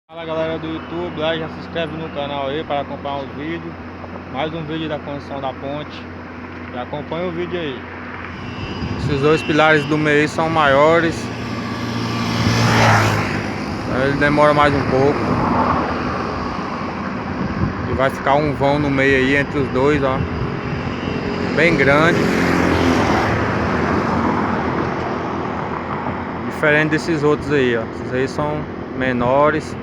Fala galera do YouTube, lá já se inscreve no canal aí para acompanhar os vídeos. Mais um vídeo da construção da ponte. Já acompanha o vídeo aí. Esses dois pilares do meio são maiores. Ele demora mais um pouco. E vai ficar um vão no meio aí entre os dois, ó. Bem grande. Diferente desses outros aí, ó. Esses aí são menores.